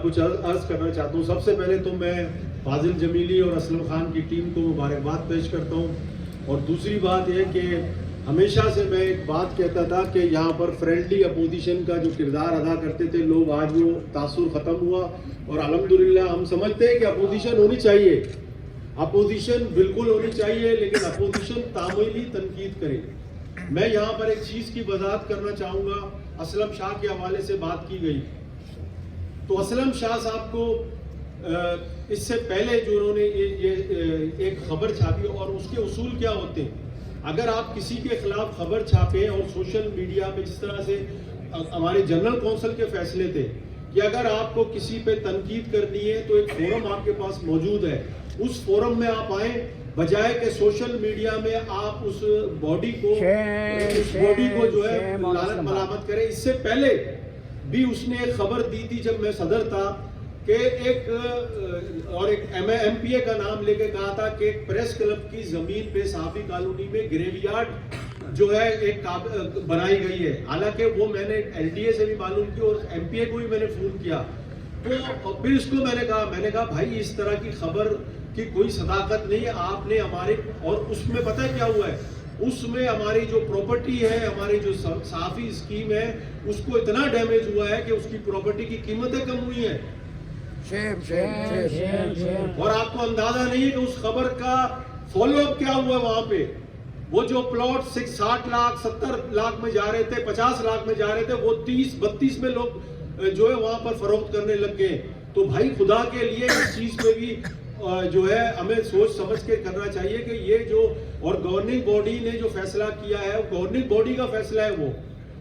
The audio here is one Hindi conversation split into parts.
कुछ अर्ज करना चाहता हूँ। सबसे पहले तो मैं फाजिल जमीली और असलम खान की टीम को मुबारकबाद पेश करता हूँ। और दूसरी बात यह कि हमेशा से मैं एक बात कहता था कि यहाँ पर फ्रेंडली अपोजिशन का जो किरदार अदा करते थे लोग, आज वो तासुर ख़त्म हुआ। और अल्हम्दुलिल्लाह हम समझते हैं कि अपोजिशन होनी चाहिए, अपोजिशन बिल्कुल होनी चाहिए, लेकिन अपोजिशन तामीली तनकीद करे। मैं यहाँ पर एक चीज़ की वजाहत करना चाहूँगा। असलम शाह के हवाले से बात की गई, तो असलम शाह साहब को इससे पहले जो उन्होंने ये एक खबर छापी, और उसके उसूल क्या होते हैं। अगर आप किसी के खिलाफ खबर छापें और सोशल मीडिया में, जिस तरह से हमारे जनरल कौंसिल के फैसले थे कि अगर आपको किसी पे तनकीद करनी है तो एक फोरम आपके पास मौजूद है, उस फोरम में आप आए, बजाय के सोशल मीडिया में आप उस बॉडी को जो है लानत मलामत करें। इससे पहले भी उसने एक खबर दी थी जब मैं सदर था कि एक MPA का नाम लेके कहा था कि एक प्रेस क्लब की जमीन पे साफी कॉलोनी में ग्रेवयार्ड जो है एक बनाई गई है। हालांकि वो मैंने LDA से भी मालूम किया और MPA को भी मैंने फोन किया, तो फिर इसको मैंने कहा भाई इस तरह की खबर की कोई सदाकत नहीं है आपने हमारे। और उसमें पता है क्या हुआ है, उसमें हमारी जो प्रॉपर्टी है, हमारी जो साफी स्कीम है, उसको इतना डैमेज हुआ है कि उसकी प्रॉपर्टी की कीमतें कम हुई हैं। और आपको अंदाजा नहीं है कि उस खबर का फॉलोअप क्या हुआ वहां पे। वो जो प्लॉट 60 लाख 70 लाख में जा रहे थे, 50 लाख में जा रहे थे, वो 30-32 में लोग जो है वहां पर फरोख्त करने लग गए। तो भाई खुदा के लिए इस चीज पे भी जो है हमें सोच समझ के करना चाहिए कि ये जो, और गवर्निंग बॉडी ने जो फैसला किया है, गवर्निंग बॉडी का फैसला है वो,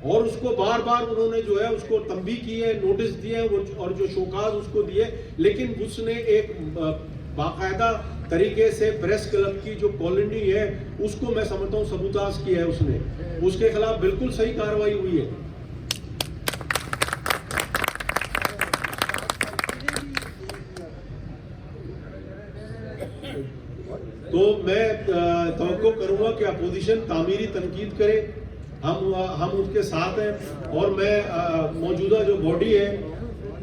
और उसको बार बार उन्होंने जो है उसको तंबीह की है, नोटिस दिए हैं और जो शोकाज उसको दिए, लेकिन उसने एक बाकायदा तरीके से प्रेस क्लब की जो कॉलोनी है उसको मैं समझता हूँ सबूताज किया है उसने, उसके खिलाफ बिल्कुल सही कार्रवाई हुई है। तो मैं तवक्को करूंगा कि अपोजिशन तामीरी तनकीद करे, हम उसके साथ हैं। और मैं मौजूदा जो बॉडी है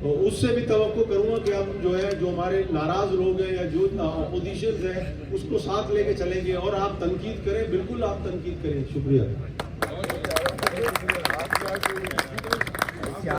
उससे भी तवक्को करूंगा कि हम जो है, जो हमारे नाराज लोग हैं या जो अपोजिशन है, उसको साथ लेके चलेंगे। और आप तनकीद करें, बिल्कुल आप तनकीद करें। शुक्रिया।